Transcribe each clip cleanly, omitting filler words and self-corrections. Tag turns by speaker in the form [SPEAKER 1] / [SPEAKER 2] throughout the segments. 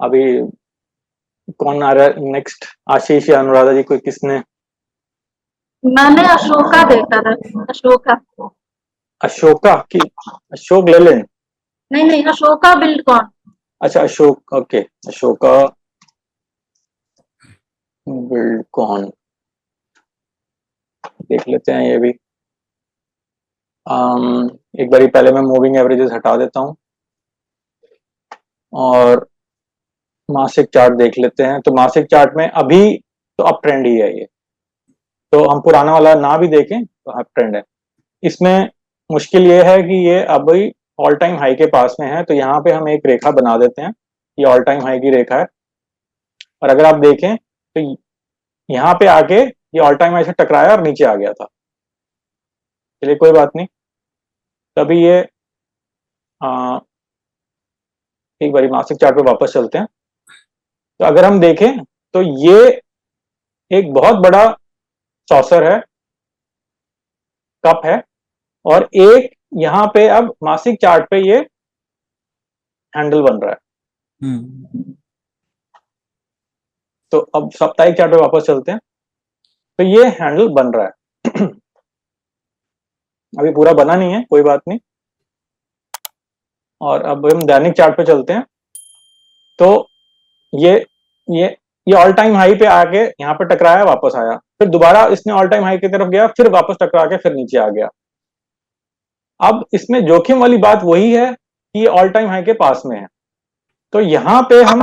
[SPEAKER 1] अभी कौन आ रहा है नेक्स्ट? आशीष या अनुराधा जी, कोई किसने?
[SPEAKER 2] मैंने अशोका देखा था। अशोका।
[SPEAKER 1] अशोका की? अशोक लेलैंड?
[SPEAKER 2] नहीं नहीं, अशोका बिल्डकॉन।
[SPEAKER 1] अच्छा, अशोक, ओके। अशोका बिल्डकॉन देख लेते हैं ये भी। एक बारी पहले मैं मूविंग एवरेजेस हटा देता हूँ और मासिक चार्ट देख लेते हैं। तो मासिक चार्ट में अभी तो अप ट्रेंड ही है ये। तो हम पुराना वाला ना भी देखें तो अप ट्रेंड है। इसमें मुश्किल ये है कि ये अभी ऑल टाइम हाई के पास में है, तो यहाँ पे हम एक रेखा बना देते हैं। ये ऑल टाइम हाई की रेखा है, और अगर आप देखें तो यहाँ पे आके ये ऑल टाइम हाई से टकराया और नीचे आ गया था। चलिए कोई बात नहीं। तभी ये आ, एक बारी मासिक चार्ट पे वापस चलते हैं। तो अगर हम देखें तो ये एक बहुत बड़ा सॉसर है, कप है, और एक यहाँ पे अब मासिक चार्ट पे ये हैंडल बन रहा है।
[SPEAKER 3] हम्म।
[SPEAKER 1] तो अब साप्ताहिक चार्ट पे वापस चलते हैं। तो ये हैंडल बन रहा है। अभी पूरा बना नहीं है, कोई बात नहीं। और अब हम दैनिक चार्ट पे चलते हैं। तो ये ये ये ऑल टाइम हाई पे आके यहाँ पे टकराया, वापस आया, फिर दोबारा इसने ऑल टाइम हाई की तरफ गया, फिर वापस टकरा के फिर नीचे आ गया। अब इसमें जोखिम वाली बात वही है कि ये ऑल टाइम हाई के पास में है। तो यहाँ पे हम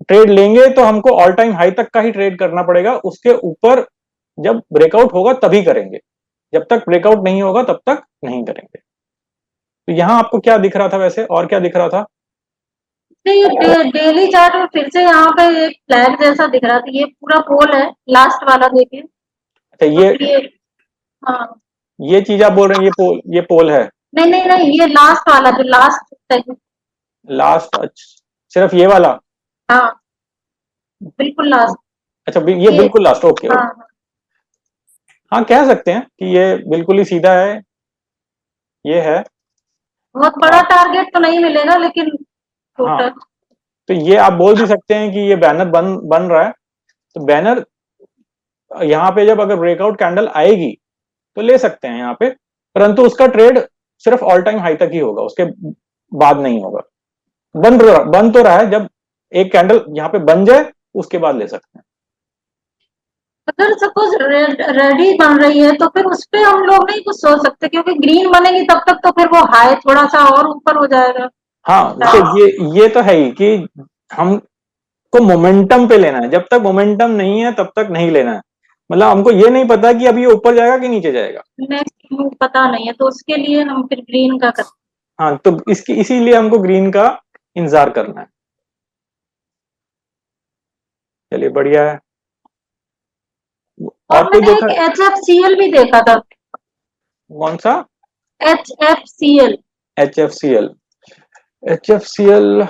[SPEAKER 1] ट्रेड लेंगे तो हमको ऑल टाइम हाई तक का ही ट्रेड करना पड़ेगा। उसके ऊपर जब ब्रेकआउट होगा तभी करेंगे, जब तक ब्रेकआउट नहीं होगा तब तक नहीं करेंगे। तो यहाँ आपको क्या दिख रहा था वैसे, और क्या दिख रहा था?
[SPEAKER 2] डेली चार्ट में फिर से यहाँ पे एक फ्लैग जैसा दिख रहा था। ये पूरा पोल है, लास्ट वाला देखिए।
[SPEAKER 1] अच्छा,
[SPEAKER 2] और ये, हाँ।
[SPEAKER 1] ये चीज आप बोल रहे हैं, ये पोल है?
[SPEAKER 2] नहीं नहीं नहीं, ये लास्ट वाला, जो लास्ट।
[SPEAKER 1] लास्ट? अच्छा, सिर्फ ये वाला?
[SPEAKER 2] हाँ, बिल्कुल लास्ट।
[SPEAKER 1] अच्छा, ये
[SPEAKER 2] ये,
[SPEAKER 1] बिल्कुल लास्ट, ओके
[SPEAKER 2] हाँ
[SPEAKER 1] ओके।
[SPEAKER 2] हाँ।
[SPEAKER 1] हाँ, कह सकते हैं कि ये बिल्कुल ही सीधा है, ये है।
[SPEAKER 2] बहुत
[SPEAKER 1] आ,
[SPEAKER 2] बड़ा टारगेट तो नहीं मिलेगा, लेकिन
[SPEAKER 1] हाँ,
[SPEAKER 2] छोटा।
[SPEAKER 1] तो ये आप बोल भी सकते हैं कि ये बैनर बन बन रहा है। तो बैनर यहाँ पे जब अगर ब्रेकआउट कैंडल आएगी तो ले सकते हैं यहाँ पे, परंतु उसका ट्रेड सिर्फ ऑल टाइम हाई तक ही होगा, उसके बाद नहीं होगा। बन तो रहा है, जब एक कैंडल यहाँ पे बन जाए उसके बाद ले सकते हैं।
[SPEAKER 2] अगर सपोज रेडी बन रही है तो फिर उस पे हम लोग नहीं कुछ सोच सकते, क्योंकि ग्रीन बनेगी तब तक तो फिर वो हाई थोड़ा सा और ऊपर हो जाएगा।
[SPEAKER 1] हाँ, तो ये तो है ही कि हमको मोमेंटम पे लेना है। जब तक मोमेंटम नहीं है तब तक नहीं लेना है। मतलब हमको ये नहीं पता कि अभी ये ऊपर जाएगा कि नीचे जाएगा।
[SPEAKER 2] नेक्स्ट पता नहीं है, तो उसके लिए हम फिर ग्रीन का करते
[SPEAKER 1] हाँ, तो इसीलिए हमको ग्रीन का इंतजार करना है। चलिए बढ़िया है।
[SPEAKER 2] हैं।
[SPEAKER 1] और
[SPEAKER 2] और
[SPEAKER 1] कोई
[SPEAKER 2] मैंने
[SPEAKER 1] देखा?
[SPEAKER 2] एक HFCL भी देखा था।
[SPEAKER 1] कौन सा?
[SPEAKER 2] HFCL।
[SPEAKER 1] H F C L? H F C L?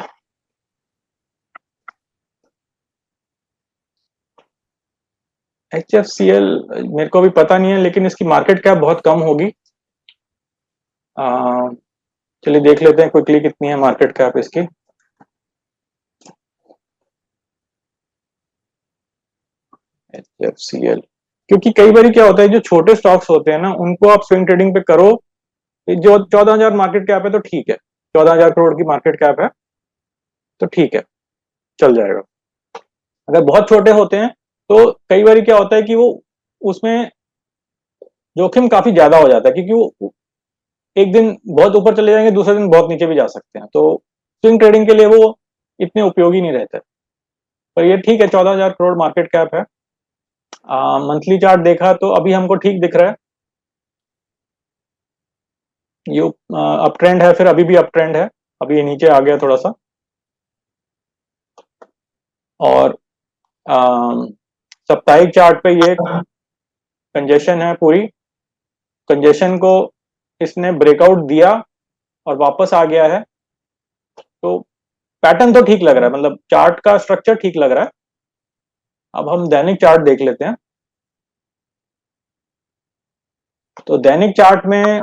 [SPEAKER 1] H F C L मेरे को भी पता नहीं है, लेकिन इसकी मार्केट कैप बहुत कम होगी। चलिए देख लेते हैं क्विकली कितनी है मार्केट कैप इसकी। एच एफ सी एल, क्योंकि कई बार क्या होता है, जो छोटे स्टॉक्स होते हैं ना उनको आप स्विंग ट्रेडिंग पे करो। जो 14,000 मार्केट कैप है तो ठीक है, 14,000 करोड़ की मार्केट कैप है तो ठीक है, चल जाएगा। अगर बहुत छोटे होते हैं तो कई बार क्या होता है कि वो उसमें जोखिम काफी ज्यादा हो जाता है, क्योंकि वो एक दिन बहुत ऊपर चले जाएंगे, दूसरे दिन बहुत नीचे भी जा सकते हैं। तो स्विंग ट्रेडिंग के लिए वो इतने उपयोगी नहीं रहते। पर ये ठीक है, 14,000 करोड़ मार्केट कैप है। मंथली चार्ट देखा तो अभी हमको ठीक दिख रहा है। ये अप ट्रेंड है, फिर अभी भी अप ट्रेंड है। अभी ये नीचे आ गया थोड़ा सा। और साप्ताहिक चार्ट पे ये कंजेशन है पूरी। कंजेशन को इसने ब्रेकआउट दिया और वापस आ गया है। तो पैटर्न तो ठीक लग रहा है, मतलब चार्ट का स्ट्रक्चर ठीक लग रहा है। अब हम दैनिक चार्ट देख लेते हैं। तो दैनिक चार्ट में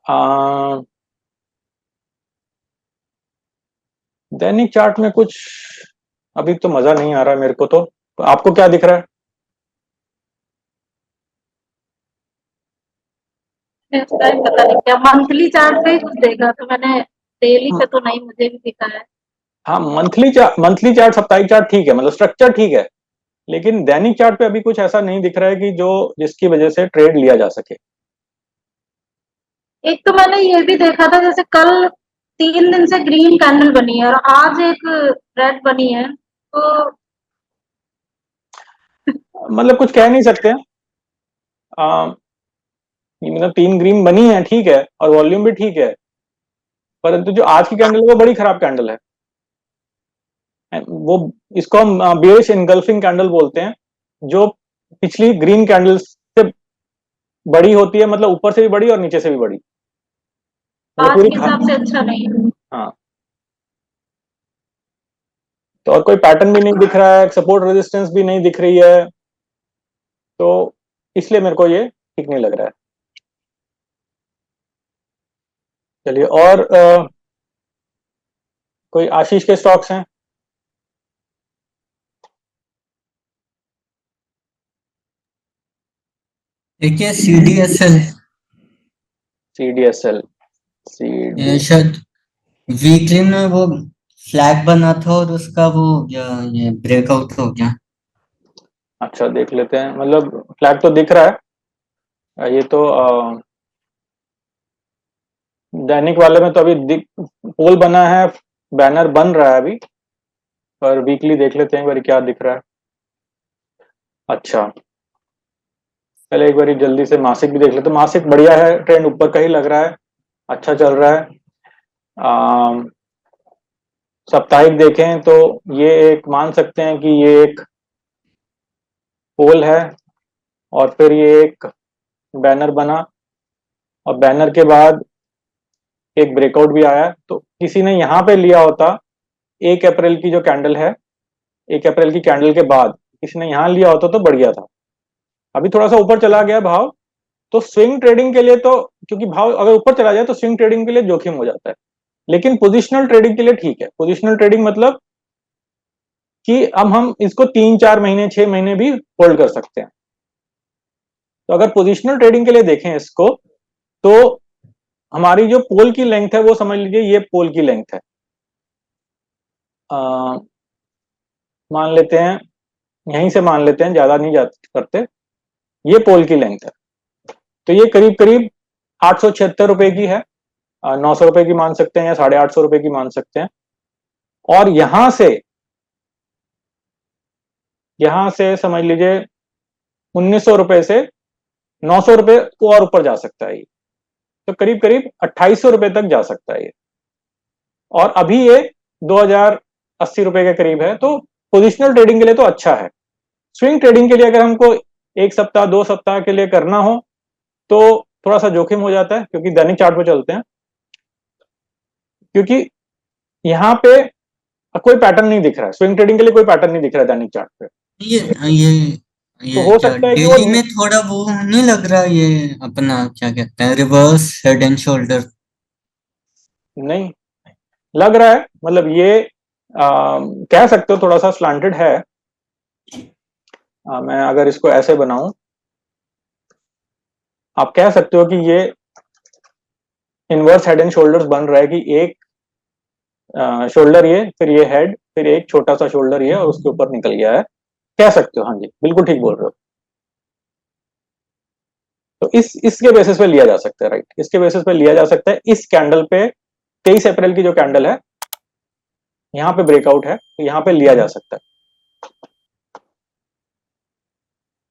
[SPEAKER 1] आ, दैनिक चार्ट में कुछ अभी तो मजा नहीं आ रहा मेरे को, तो आपको क्या दिख रहा है?
[SPEAKER 2] इसका ही पता नहीं क्या, मंथली चार्ट पे ही कुछ देखा था मैंने, डेली पे तो नहीं मुझे भी दिखा है।
[SPEAKER 1] हाँ, मंथली चार्ट, साप्ताहिक चार्ट ठीक है, मतलब स्ट्रक्चर ठीक है, लेकिन दैनिक चार्ट पे अभी कुछ ऐसा नहीं दिख रहा है कि जो जिसकी वजह से ट्रेड लिया जा सके।
[SPEAKER 2] एक तो मैंने ये भी देखा था, जैसे कल 3 दिन से ग्रीन कैंडल बनी है और आज एक रेड बनी है, तो
[SPEAKER 1] मतलब कुछ कह नहीं सकते हैं। मतलब 3 ग्रीन बनी है ठीक है, और वॉल्यूम भी ठीक है, परंतु जो आज की कैंडल है वो बड़ी खराब कैंडल है। वो इसको हम बेयरिश इनगल्फिंग कैंडल बोलते हैं, जो पिछली ग्रीन कैंडल से बड़ी होती है, मतलब ऊपर से भी बड़ी और नीचे से भी बड़ी, मतलब
[SPEAKER 2] आज
[SPEAKER 1] पूरी
[SPEAKER 2] के हिसाब से अच्छा नहीं है।
[SPEAKER 1] हाँ। तो और कोई पैटर्न भी नहीं दिख रहा है, सपोर्ट रेजिस्टेंस भी नहीं दिख रही है, तो इसलिए मेरे को ये ठीक नहीं लग रहा है। चलिए, और कोई आशीष के स्टॉक्स हैं?
[SPEAKER 3] देखिए CDSL,
[SPEAKER 1] CDSL,
[SPEAKER 3] ये
[SPEAKER 1] CD।
[SPEAKER 3] शायद वीकली में वो फ्लैग बना था और उसका वो हो गया, ये ब्रेकआउट हो गया।
[SPEAKER 1] अच्छा, देख लेते हैं, मतलब फ्लैग तो दिख रहा है। ये तो दैनिक वाले में तो अभी पोल बना है, बैनर बन रहा है अभी, पर वीकली देख लेते हैं एक बार क्या दिख रहा है। अच्छा, पहले एक बार जल्दी से मासिक भी देख लेते हैं। मासिक बढ़िया है, ट्रेंड ऊपर का ही लग रहा है, अच्छा चल रहा है। अम, साप्ताहिक देखें तो ये एक मान सकते हैं कि ये एक पोल है, और फिर ये एक बैनर बना, और बैनर के बाद एक ब्रेकआउट भी आया, तो किसी ने यहाँ पे लिया होता 1 अप्रैल की जो कैंडल है, 1 अप्रैल की कैंडल के बाद किसी ने यहाँ लिया होता तो बढ़िया था। अभी थोड़ा सा ऊपर चला गया भाव, तो स्विंग ट्रेडिंग के लिए तो, क्योंकि भाव अगर ऊपर चला जाए तो स्विंग ट्रेडिंग के लिए जोखिम हो जाता है, लेकिन पोजिशनल ट्रेडिंग के लिए ठीक है। पोजिशनल ट्रेडिंग मतलब कि अब हम इसको 3-4 महीने 6 महीने भी होल्ड कर सकते हैं। तो अगर पोजिशनल ट्रेडिंग के लिए देखें इसको, तो हमारी जो पोल की लेंथ है वो समझ लीजिए ये पोल की लेंथ है। मान लेते हैं, यहीं से मान लेते हैं, ज्यादा नहीं करते, ये पोल की लेंथ है, तो ये करीब करीब 876 रुपए की है। 900 रुपए की मान सकते हैं या 850 रुपए की मान सकते हैं। और यहां से समझ लीजिए 1900 रुपए से 900 रुपए को और ऊपर जा सकता है ये, तो करीब करीब 2800 रुपए तक जा सकता है ये। और अभी ये 2080 रुपए के करीब है, तो पोजिशनल ट्रेडिंग के लिए तो अच्छा है। स्विंग ट्रेडिंग के लिए अगर हमको 1 सप्ताह 2 सप्ताह के लिए करना हो तो थोड़ा सा जोखिम हो जाता है, क्योंकि दैनिक चार्ट पे चलते हैं, क्योंकि यहाँ पे कोई पैटर्न नहीं दिख रहा है, स्विंग ट्रेडिंग के लिए कोई पैटर्न नहीं दिख रहा है दैनिक चार्ट पे।
[SPEAKER 3] ये ये
[SPEAKER 1] तो
[SPEAKER 3] ये
[SPEAKER 1] हो
[SPEAKER 3] क्या
[SPEAKER 1] सकता है कि वो
[SPEAKER 3] डेली में थोड़ा वो नहीं लग रहा, ये अपना क्या कहते हैं, रिवर्स हेड एंड शोल्डर?
[SPEAKER 1] नहीं लग रहा है, मतलब ये कह सकते हो थोड़ा सा स्लांटेड है। मैं अगर इसको ऐसे बनाऊं, आप कह सकते हो कि ये इनवर्स हेड एंड शोल्डर्स बन रहा है, कि एक शोल्डर ये, फिर ये हेड, फिर एक छोटा सा शोल्डर ये, और उसके ऊपर निकल गया है। कह सकते हो, हाँ जी बिल्कुल ठीक बोल रहे हो। तो इसके बेसिस पे लिया जा सकता है, राइट, इसके बेसिस पे लिया जा सकता है। इस कैंडल पे 23 अप्रैल की जो कैंडल है, यहाँ पे ब्रेकआउट है, तो यहाँ पे लिया जा सकता है।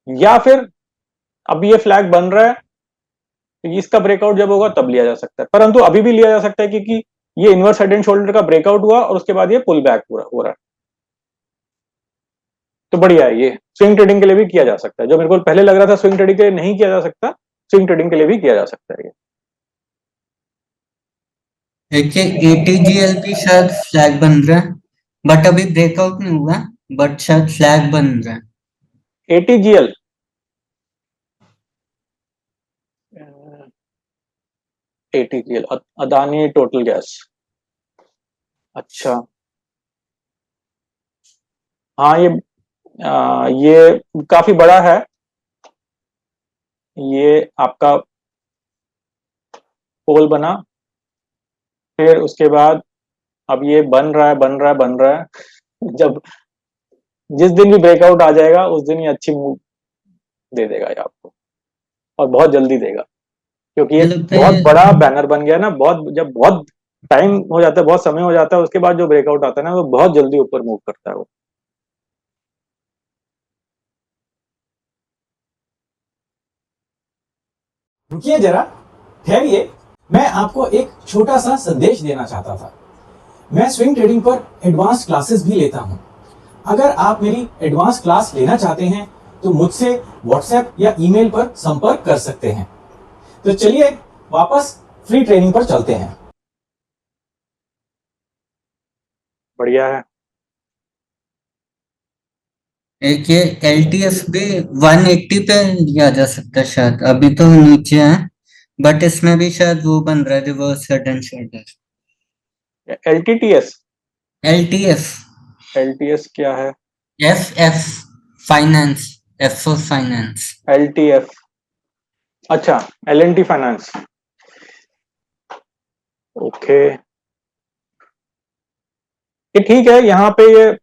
[SPEAKER 1] या फिर अब ये फ्लैग बन रहा है, तो इसका ब्रेकआउट जब होगा तब लिया जा सकता है, परंतु अभी भी लिया जा सकता है, क्योंकि ये इनवर्स हेड एंड शोल्डर का ब्रेकआउट हुआ और उसके बाद ये पुल बैक पूरा हो रहा है। तो बढ़िया है, ये स्विंग ट्रेडिंग के लिए भी किया जा सकता है। जो मेरे को पहले लग रहा था स्विंग ट्रेडिंग के लिए नहीं किया जा सकता, स्विंग ट्रेडिंग के लिए भी किया जा सकता है ये।
[SPEAKER 3] देखिए ATGL भी शायद फ्लैग बन रहा है, बट अभी ब्रेकआउट नहीं हुआ, बट शायद फ्लैग बन रहा है।
[SPEAKER 1] ATGL, ATGL, Adani total gas, अच्छा। हाँ, ये काफी बड़ा है। ये आपका पोल बना, फिर उसके बाद अब ये बन रहा है, बन रहा है, बन रहा है। जब जिस दिन भी ब्रेकआउट आ जाएगा उस दिन ये अच्छी मूव दे देगा ये आपको, और बहुत जल्दी देगा, क्योंकि ये
[SPEAKER 3] मुझे लगता
[SPEAKER 1] बहुत
[SPEAKER 3] है
[SPEAKER 1] बड़ा बैनर बन गया ना। जब बहुत टाइम हो जाता है, बहुत समय हो जाता है, उसके बाद जो ब्रेकआउट आता है ना, वो बहुत जल्दी ऊपर मूव करता है वो।
[SPEAKER 4] रुकिए जरा, ठहरिए। मैं आपको एक छोटा सा संदेश देना चाहता था। मैं स्विंग ट्रेडिंग पर एडवांस क्लासेस भी लेता हूं। अगर आप मेरी एडवांस क्लास लेना चाहते हैं तो मुझसे व्हाट्सएप या ईमेल पर संपर्क कर सकते हैं। तो चलिए वापस फ्री ट्रेनिंग पर चलते हैं।
[SPEAKER 1] बढ़िया है।
[SPEAKER 3] एक ये LTF भी 180 पे लिया जा सकता है शायद, अभी तो नीचे है, बट इसमें भी शायद वो बन रहा है reverse head and shoulder.
[SPEAKER 1] LTTS,
[SPEAKER 3] LTF,
[SPEAKER 1] LTS क्या है?
[SPEAKER 3] FF finance, F for finance.
[SPEAKER 1] LTF, अच्छा, L&T फाइनेंस, ओके। ये ठीक है, यहाँ पे ये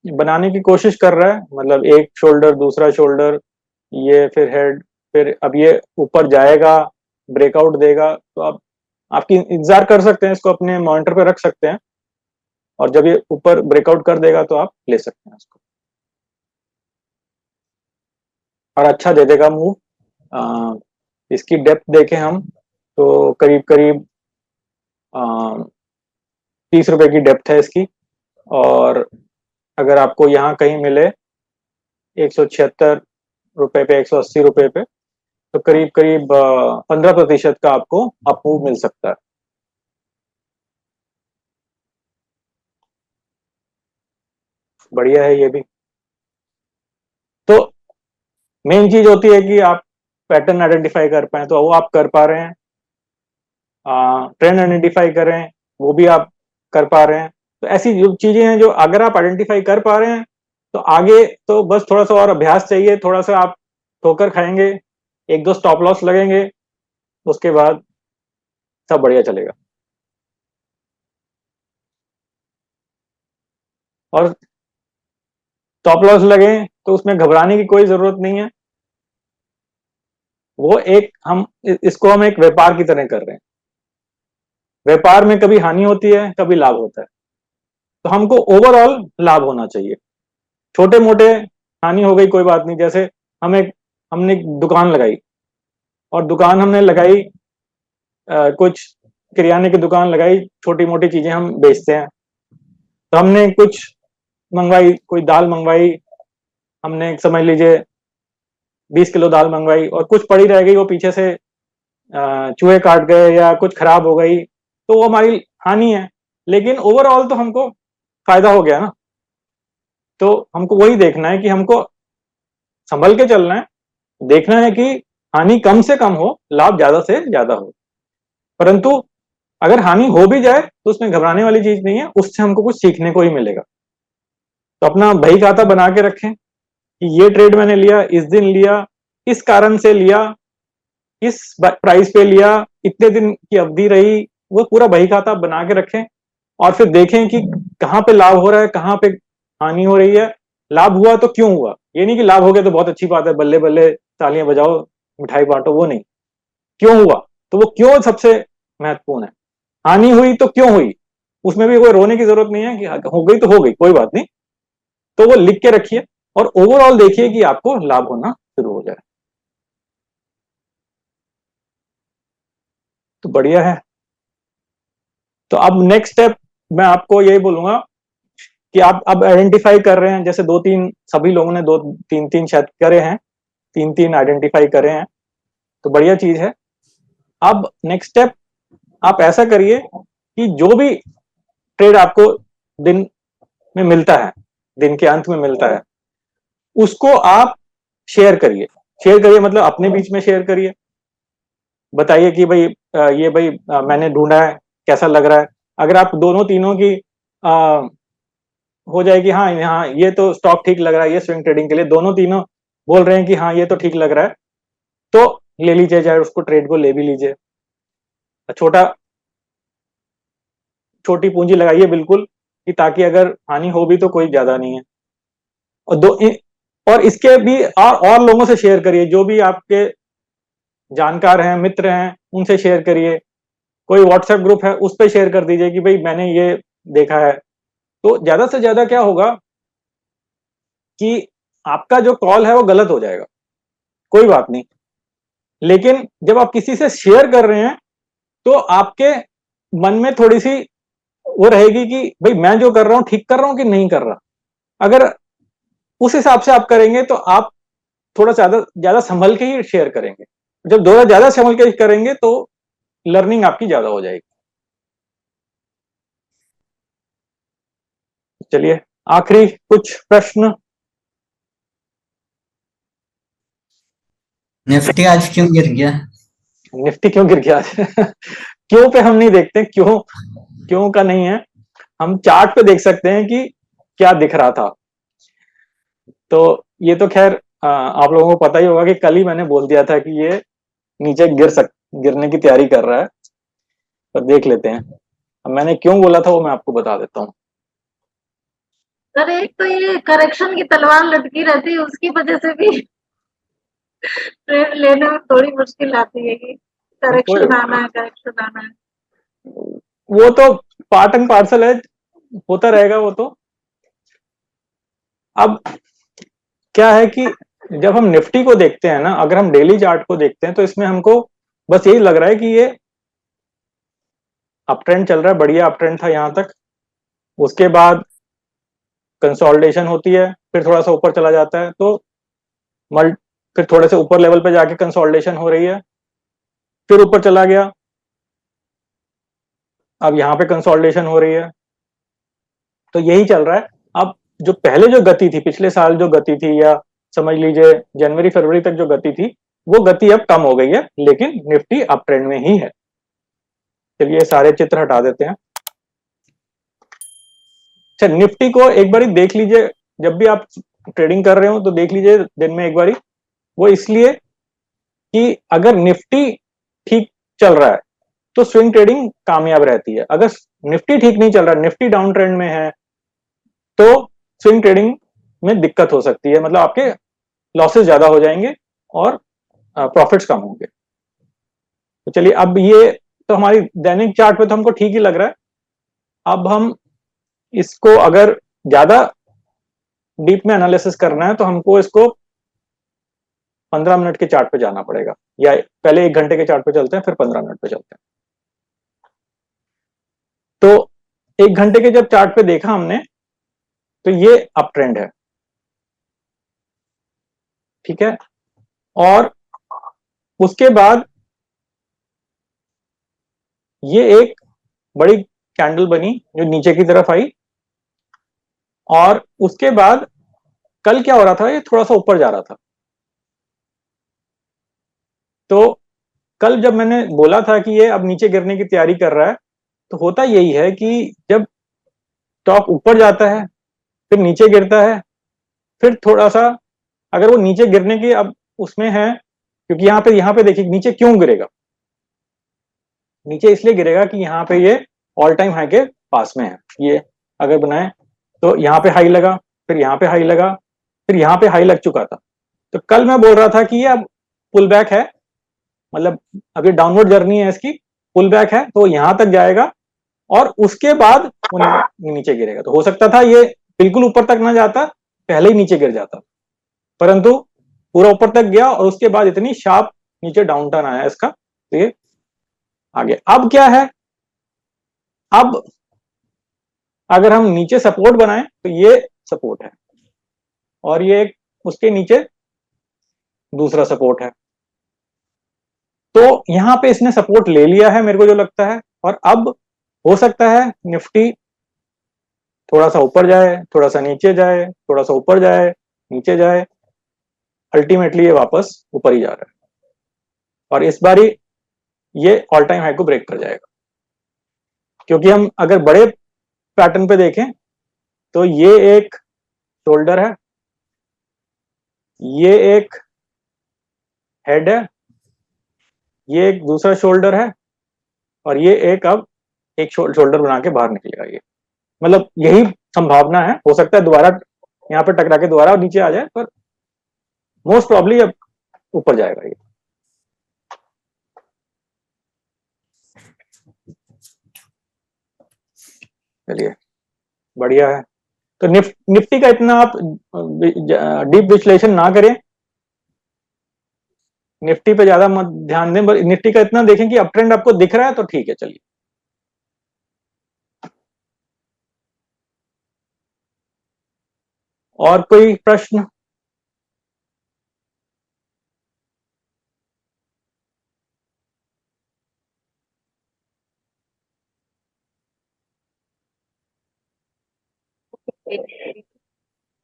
[SPEAKER 1] बनाने की कोशिश कर रहा है, मतलब एक शोल्डर, दूसरा शोल्डर, ये फिर हेड, फिर अब ये ऊपर जाएगा, ब्रेकआउट देगा, तो आप आपकी इंतजार कर सकते हैं, इसको अपने मॉनिटर पे रख सकते हैं, और जब ये ऊपर ब्रेकआउट कर देगा तो आप ले सकते हैं इसको, और अच्छा दे देगा मूव। इसकी डेप्थ देखें हम, तो करीब करीब 30 रुपए की डेप्थ है इसकी, और अगर आपको यहाँ कहीं मिले 176 रुपए पे, 180 रुपए पे, तो करीब करीब 15% का आपको अप मूव मिल सकता है। बढ़िया है ये भी। तो मेन चीज होती है कि आप पैटर्न आइडेंटिफाई कर पाए, तो वो आप कर पा रहे हैं। ट्रेंड आइडेंटिफाई करें, वो भी आप कर पा रहे हैं। तो ऐसी जो चीजें हैं, जो अगर आप आइडेंटिफाई कर पा रहे हैं, तो आगे तो बस थोड़ा सा और अभ्यास चाहिए, थोड़ा सा आप ठोकर खाएंगे, एक दो स्टॉप लॉस लगेंगे, उसके बाद सब बढ़िया चलेगा। और स्टॉप लॉस लगे तो उसमें घबराने की कोई जरूरत नहीं है। वो इसको हम एक व्यापार की तरह कर रहे हैं। व्यापार में कभी हानि होती है, कभी लाभ होता है, तो हमको ओवरऑल लाभ होना चाहिए। छोटे मोटे हानि हो गई कोई बात नहीं, जैसे हमने एक दुकान लगाई, और दुकान हमने लगाई, कुछ किराने की दुकान लगाई, छोटी मोटी चीजें हम बेचते हैं, तो हमने कुछ मंगवाई, कोई दाल मंगवाई, हमने समझ लीजिए 20 किलो दाल मंगवाई, और कुछ पड़ी रह गई, वो पीछे से चूहे काट गए या कुछ खराब हो गई, तो वो हमारी हानि है। लेकिन ओवरऑल तो हमको फायदा हो गया ना। तो हमको वही देखना है कि हमको संभल के चलना है, देखना है कि हानि कम से कम हो, लाभ ज्यादा से ज्यादा हो। परंतु अगर हानि हो भी जाए तो उसमें घबराने वाली चीज नहीं है, उससे हमको कुछ सीखने को ही मिलेगा। तो अपना बही खाता बना के रखें कि ये ट्रेड मैंने लिया, इस दिन लिया, इस कारण से लिया, इस प्राइस पे लिया, इतने दिन की अवधि रही, वो पूरा बही खाता बना के रखें, और फिर देखें कि कहाँ पे लाभ हो रहा है, कहाँ पे हानि हो रही है। लाभ हुआ तो क्यों हुआ, ये नहीं कि लाभ हो गया तो बहुत अच्छी बात है, बल्ले बल्ले तालियां बजाओ, मिठाई बांटो, वो नहीं। क्यों हुआ, तो वो क्यों सबसे महत्वपूर्ण है। हानि हुई तो क्यों हुई, उसमें भी कोई रोने की जरूरत नहीं है कि हो गई तो हो गई, कोई बात नहीं। तो वो लिख के रखिए, और ओवरऑल देखिए कि आपको लाभ होना शुरू हो जाए, तो बढ़िया है। तो अब नेक्स्ट स्टेप मैं आपको यही बोलूंगा कि आप अब आइडेंटिफाई कर रहे हैं, जैसे दो तीन सभी लोगों ने दो तीन तीन शायद करे हैं, तीन तीन आइडेंटिफाई करे हैं, तो बढ़िया चीज है। अब नेक्स्ट स्टेप आप ऐसा करिए कि जो भी ट्रेड आपको दिन में मिलता है, दिन के अंत में मिलता है, उसको आप शेयर करिए। शेयर करिए मतलब अपने बीच में शेयर करिए, बताइए कि भाई ये भाई मैंने ढूंढा है, कैसा लग रहा है। अगर आप दोनों तीनों की हो जाए कि हाँ हाँ ये तो स्टॉक ठीक लग रहा है, ये स्विंग ट्रेडिंग के लिए दोनों तीनों बोल रहे हैं कि हाँ ये तो ठीक लग रहा है, तो ले लीजिए, चाहे उसको ट्रेड को ले भी लीजिए। छोटा छोटी पूंजी लगाइए बिल्कुल, कि ताकि अगर हानि हो भी तो कोई ज्यादा नहीं है। और और इसके भी और लोगों से शेयर करिए, जो भी आपके जानकार हैं, मित्र हैं, उनसे शेयर करिए। कोई व्हाट्सएप ग्रुप है उस पर शेयर कर दीजिए कि भाई मैंने ये देखा है। तो ज्यादा से ज्यादा क्या होगा कि आपका जो कॉल है वो गलत हो जाएगा, कोई बात नहीं, लेकिन जब आप किसी से शेयर कर रहे हैं तो आपके मन में थोड़ी सी वो रहेगी कि भाई मैं जो कर रहा हूं ठीक कर रहा हूं कि नहीं कर रहा। अगर उस हिसाब से आप करेंगे तो आप थोड़ा ज्यादा ज्यादा संभल के ही शेयर करेंगे। जब थोड़ा ज्यादा संभल के करेंगे तो लर्निंग आपकी ज्यादा हो जाएगी। चलिए आखिरी कुछ प्रश्न।
[SPEAKER 3] निफ्टी आज क्यों गिर गया?
[SPEAKER 1] निफ्टी क्यों गिर गया? क्यों पे हम नहीं देखते, क्यों का नहीं है, हम चार्ट पे देख सकते हैं कि क्या दिख रहा था। तो ये तो खैर आप लोगों को पता ही होगा कि कल ही मैंने बोल दिया था कि ये नीचे गिरने की तैयारी कर रहा है। तो देख लेते हैं, अब मैंने क्यों बोला था वो मैं आपको बता देता हूँ।
[SPEAKER 2] सर एक तो ये करेक्शन की तलवार लटकी रहती है, उसकी वजह से भी ट्रेड लेने में थोड़ी मुश्किल आती है कि करेक्शन आना है।
[SPEAKER 1] वो तो पार्ट एंड पार्सल है, होता रहेगा वो तो। अब क्या है कि जब हम निफ्टी को देखते हैं ना, अगर हम डेली चार्ट को देखते हैं तो इसमें हमको बस यही लग रहा है कि ये अप ट्रेंड चल रहा है, बढ़िया अप ट्रेंड था यहां तक, उसके बाद कंसोलिडेशन होती है, फिर थोड़ा सा ऊपर चला जाता है, तो फिर थोड़े से ऊपर लेवल पे जाके कंसोलिडेशन हो रही है, फिर ऊपर चला गया, अब यहां पे कंसोलिडेशन हो रही है। तो यही चल रहा है। अब जो पहले जो गति थी, पिछले साल जो गति थी, या समझ लीजिए जनवरी फरवरी तक जो गति थी, वो गति अब कम हो गई है, लेकिन निफ्टी अप ट्रेंड में ही है। चलिए सारे चित्र हटा देते हैं। अच्छा, निफ्टी को एक बार देख लीजिए, जब भी आप ट्रेडिंग कर रहे हो तो देख लीजिए दिन में एक बार। वो इसलिए कि अगर निफ्टी ठीक चल रहा है तो स्विंग ट्रेडिंग कामयाब रहती है। अगर निफ्टी ठीक नहीं चल रहा, निफ्टी डाउन ट्रेंड में है, तो स्विंग ट्रेडिंग में दिक्कत हो सकती है, मतलब आपके लॉसेस ज्यादा हो जाएंगे और प्रॉफिट्स कम होंगे। तो चलिए, अब ये तो हमारी दैनिक चार्ट पे तो हमको ठीक ही लग रहा है। अब हम इसको अगर ज्यादा डीप में एनालिसिस करना है तो हमको इसको 15 मिनट के चार्ट पे जाना पड़ेगा, या पहले 1 घंटे के चार्ट पे चलते हैं फिर 15 मिनट पे चलते हैं। तो 1 घंटे के जब चार्ट पे देखा हमने तो ये अप ट्रेंड है, ठीक है, और उसके बाद ये एक बड़ी कैंडल बनी जो नीचे की तरफ आई, और उसके बाद कल क्या हो रहा था, ये थोड़ा सा ऊपर जा रहा था। तो कल जब मैंने बोला था कि ये अब नीचे गिरने की तैयारी कर रहा है, तो होता यही है कि जब स्टॉक ऊपर जाता है फिर नीचे गिरता है, फिर थोड़ा सा अगर वो नीचे गिरने की अब उसमें है, क्योंकि यहाँ पे देखिए नीचे क्यों गिरेगा, नीचे इसलिए गिरेगा कि यहाँ पे ये ऑल टाइम हाई के पास में है। ये अगर बनाए तो यहाँ पे हाई लगा, फिर यहाँ पे हाई लगा, फिर यहाँ पे हाई लग चुका था। तो कल मैं बोल रहा था कि ये अब पुल बैक है, मतलब अभी डाउनवर्ड जर्नी है इसकी, पुल बैक है, तो यहाँ तक जाएगा और उसके बाद वो नीचे गिरेगा। तो हो सकता था ये बिल्कुल ऊपर तक ना जाता, पहले ही नीचे गिर जाता, परंतु पूरा ऊपर तक गया और उसके बाद इतनी शार्प नीचे डाउन टर्न आया इसका, तो ये आगे। अब क्या है, अब अगर हम नीचे सपोर्ट बनाएं तो ये सपोर्ट है, और ये उसके नीचे दूसरा सपोर्ट है। तो यहां पे इसने सपोर्ट ले लिया है मेरे को जो लगता है, और अब हो सकता है निफ्टी थोड़ा सा ऊपर जाए, थोड़ा सा नीचे जाए, थोड़ा सा ऊपर जाए, नीचे जाए, अल्टीमेटली ये वापस ऊपर ही जा रहा है, और इस बारी ये ऑल टाइम हाई को ब्रेक कर जाएगा। क्योंकि हम अगर बड़े पैटर्न पे देखें तो ये एक शोल्डर है, ये एक हेड है, ये एक दूसरा शोल्डर है, और ये एक अब एक शोल्डर बना के बाहर निकलेगा। ये मतलब यही संभावना है, हो सकता है दोबारा यहाँ पे टकरा के दोबारा नीचे आ जाए, पर मोस्ट प्रॉब्ली अब ऊपर जाएगा ये। चलिए बढ़िया है। तो निफ्टी का इतना आप डीप विश्लेषण ना करें, निफ्टी पे ज्यादा मत ध्यान दें, निफ्टी का इतना देखें कि अप ट्रेंड आपको दिख रहा है तो ठीक है। चलिए और कोई प्रश्न?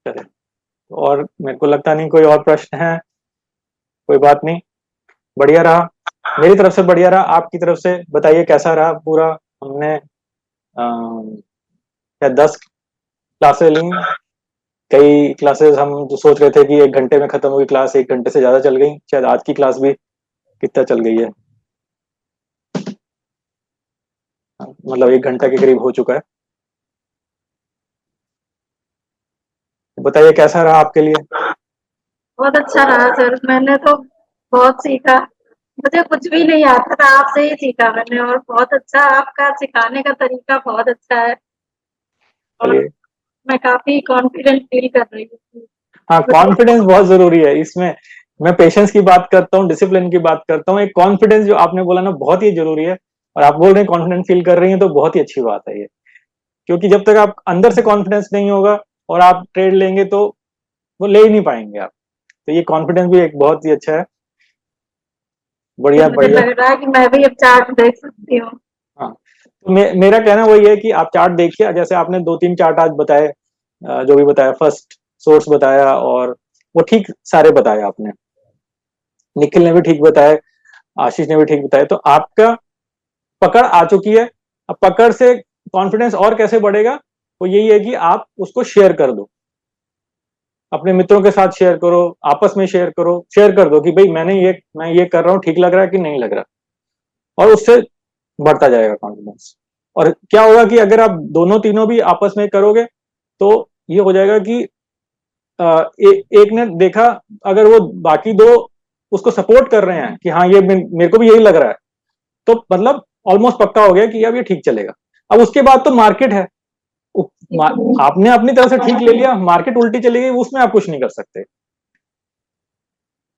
[SPEAKER 1] चलिए, और मेरे को लगता नहीं कोई और प्रश्न है। कोई बात नहीं, बढ़िया रहा, मेरी तरफ से बढ़िया रहा। आपकी तरफ से बताइए कैसा रहा पूरा। हमने क्या 10 क्लासेस ली, कई क्लासेस हम जो सोच रहे थे कि 1 घंटे में खत्म होगी क्लास, 1 घंटे से ज्यादा चल गई। शायद आज की क्लास भी कितना चल गई है, मतलब 1 घंटा के करीब हो चुका है। बताइए कैसा रहा आपके लिए?
[SPEAKER 2] बहुत अच्छा रहा सर, मैंने तो बहुत सीखा। मुझे कुछ भी नहीं आता था, आपसे ही सीखा मैंने, और बहुत अच्छा आपका सिखाने का तरीका बहुत अच्छा है, और
[SPEAKER 1] चलिए,
[SPEAKER 2] मैं काफी कॉन्फिडेंट फील कर रही हूँ।
[SPEAKER 1] हाँ कॉन्फिडेंस बहुत जरूरी है इसमें। मैं पेशेंस की बात करता हूँ, डिसिप्लिन की बात करता हूँ, एक कॉन्फिडेंस जो आपने बोला ना बहुत ही जरूरी है। और आप बोल रहे हैं कॉन्फिडेंट फील कर रही हैं तो बहुत ही अच्छी बात है ये, क्योंकि जब तक आप अंदर से कॉन्फिडेंस नहीं होगा और आप ट्रेड लेंगे तो वो ले ही नहीं पाएंगे आप। तो ये कॉन्फिडेंस भी एक बहुत ही अच्छा है। बढ़िया
[SPEAKER 2] मुझे
[SPEAKER 1] बढ़िया।
[SPEAKER 2] लग रहा है कि मैं भी अब चार्ट देख सकती हूँ।
[SPEAKER 1] हाँ, तो मेरा कहना वही है कि आप चार्ट देखिए, जैसे आपने 2-3 चार्ट आज बताए, जो भी बताया, फर्स्ट सोर्स बताया, और वो ठीक सारे बताए आपने। निखिल ने भी ठीक बताया, आशीष ने भी ठीक बताया। तो आपका पकड़ आ चुकी है। अब पकड़ से कॉन्फिडेंस और कैसे बढ़ेगा, वो यही है कि आप उसको शेयर कर दो, अपने मित्रों के साथ शेयर करो, आपस में शेयर करो, शेयर कर दो कि भाई मैं ये कर रहा हूँ, ठीक लग रहा है कि नहीं लग रहा, और उससे बढ़ता जाएगा कॉन्फिडेंस। और क्या होगा कि अगर आप दोनों तीनों भी आपस में करोगे तो ये हो जाएगा कि एक ने देखा, अगर वो बाकी दो उसको सपोर्ट कर रहे हैं कि हाँ ये मेरे को भी यही लग रहा है, तो मतलब ऑलमोस्ट पक्का हो गया कि अब ये ठीक चलेगा। अब उसके बाद तो मार्केट है, आपने अपनी तरफ से ठीक ले लिया, मार्केट उल्टी चली गई, उसमें आप कुछ नहीं कर सकते,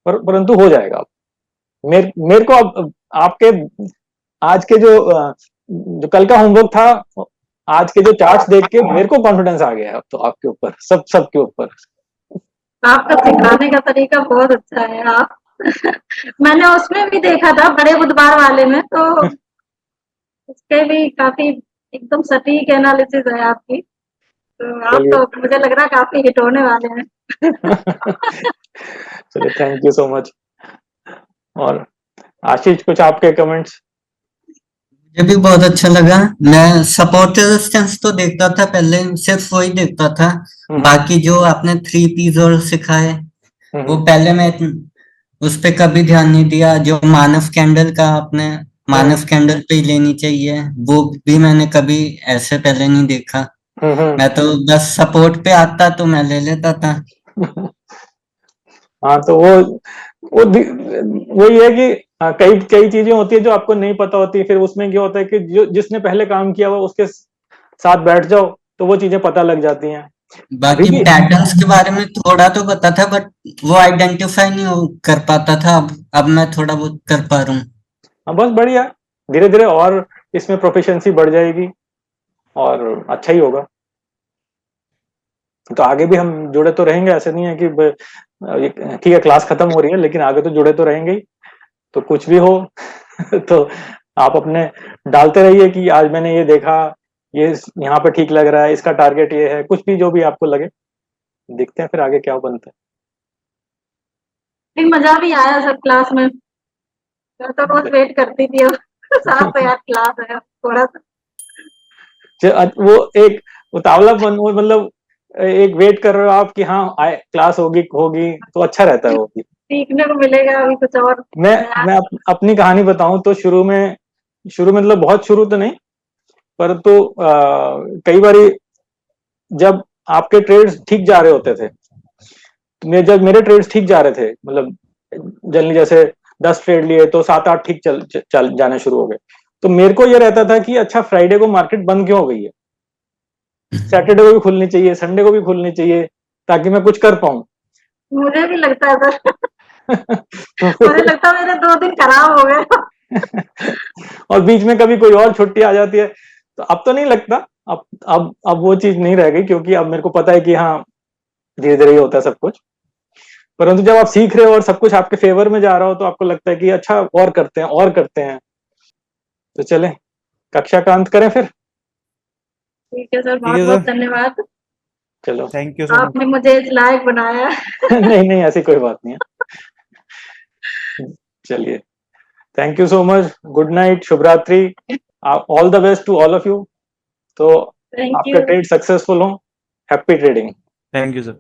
[SPEAKER 1] परंतु हो जाएगा। अब मेरे को अब आपके आज के जो कल का होमवर्क था, आज के जो चार्ट्स देख के मेरे को कॉन्फिडेंस आ गया है अब तो आपके ऊपर, सबके ऊपर।
[SPEAKER 2] आपका सिखाने का तरीका बहुत अच्छा है। आप मैंने उसमें भी देखा था बड़े बुधवार वाले में, तो उसके भी काफी एकदम सटीक एनालिसिस है आपकी। तो आप
[SPEAKER 1] चलिए
[SPEAKER 2] तो मुझे लग रहा है काफी हिट होने वाले हैं।
[SPEAKER 1] चलिए, थैंक यू सो मच। और आशीष, कुछ आपके कमेंट्स?
[SPEAKER 3] मुझे भी बहुत अच्छा लगा। मैं सपोर्ट रेजिस्टेंस तो देखता था पहले, सिर्फ वही देखता था। बाकी जो आपने 3 P's और सिखाए वो पहले मैं उस पे कभी ध्यान नहीं दिया। जो मानव कैंडल का आपने, मानव कैंडल पे ही लेनी चाहिए, वो भी मैंने कभी ऐसे पहले नहीं देखा। मैं तो बस सपोर्ट पे आता तो मैं ले लेता था।
[SPEAKER 1] हाँ, तो वही है कि कई कई चीजें होती है जो आपको नहीं पता होती, फिर उसमें क्या होता है कि जो जिसने पहले काम किया हुआ उसके साथ बैठ जाओ तो वो चीजें पता लग जाती हैं। अभी
[SPEAKER 3] बाकी
[SPEAKER 1] भी
[SPEAKER 3] पैटर्न्स के बारे में थोड़ा तो पता था, बट वो आइडेंटिफाई नहीं कर पाता था। अब मैं थोड़ा बहुत कर पा रहा हूँ।
[SPEAKER 1] हाँ, बस बढ़िया, धीरे धीरे और इसमें प्रोफिशिएंसी बढ़ जाएगी और अच्छा ही होगा। तो आगे भी हम जुड़े तो रहेंगे, ऐसे नहीं है कि ठीक है क्लास खत्म हो रही है, लेकिन आगे तो जुड़े तो रहेंगे ही। तो कुछ भी हो तो आप अपने डालते रहिए कि आज मैंने ये देखा, ये यहाँ पे ठीक लग रहा है, इसका टारगेट ये है, कुछ भी जो भी आपको लगे। देखते हैं फिर आगे क्या बनता
[SPEAKER 2] फिर मजा भी आया सर क्लास में। मैं तो रोज वेट करती थी अब साहब तो
[SPEAKER 1] है।
[SPEAKER 2] यार क्लास है थोड़ा सा।
[SPEAKER 1] वो एक उतावलापन, वो मतलब एक वेट कर रहे हो आप कि हाँ क्लास होगी होगी तो अच्छा रहता है वो भी।
[SPEAKER 2] सीखने को मिलेगा अभी कुछ और
[SPEAKER 1] मैं अपनी कहानी बताऊं तो शुरू में मतलब बहुत शुरू तो नहीं, परंतु कई बारी जब आपके ट्रेड्स ठीक जा रहे होते थे, जब मेरे ट्रेड्स ठीक जा रहे थे, मतलब जनरली जैसे 10 ट्रेड लिए तो 7-8 ठीक चल जाने शुरू हो गए, तो मेरे को ये रहता था कि अच्छा फ्राइडे को मार्केट बंद क्यों हो गई है, सैटरडे को भी खुलनी चाहिए, संडे को भी खुलनी चाहिए, ताकि मैं कुछ कर पाऊं।
[SPEAKER 2] मुझे भी लगता है सर।
[SPEAKER 1] तो
[SPEAKER 2] मुझे लगता है मेरे 2 दिन खराब हो गए।
[SPEAKER 1] और बीच में कभी कोई और छुट्टी आ जाती है, तो अब तो नहीं लगता, अब वो चीज नहीं रह गई, क्योंकि अब मेरे को पता है कि हाँ धीरे धीरे ही होता है सब कुछ। परंतु जब आप सीख रहे हो और सब कुछ आपके फेवर में जा रहा हो, तो आपको लगता है कि अच्छा और करते हैं और करते हैं। तो चले कक्षा का अंत करें फिर।
[SPEAKER 2] ठीक है सर,
[SPEAKER 5] ठीक है
[SPEAKER 2] बहुत-बहुत
[SPEAKER 5] सर,
[SPEAKER 2] धन्यवाद।
[SPEAKER 1] चलो
[SPEAKER 5] थैंक यू सो मच।
[SPEAKER 2] आपने मुझे इस लायक बनाया।
[SPEAKER 1] नहीं नहीं, ऐसी कोई बात नहीं है। चलिए, thank you so much, good night, शुभ रात्रि, all the best to all of you. तो
[SPEAKER 2] थैंक
[SPEAKER 1] आपका
[SPEAKER 2] यू।
[SPEAKER 1] ट्रेड सक्सेसफुल हो, happy trading.
[SPEAKER 5] Thank you sir.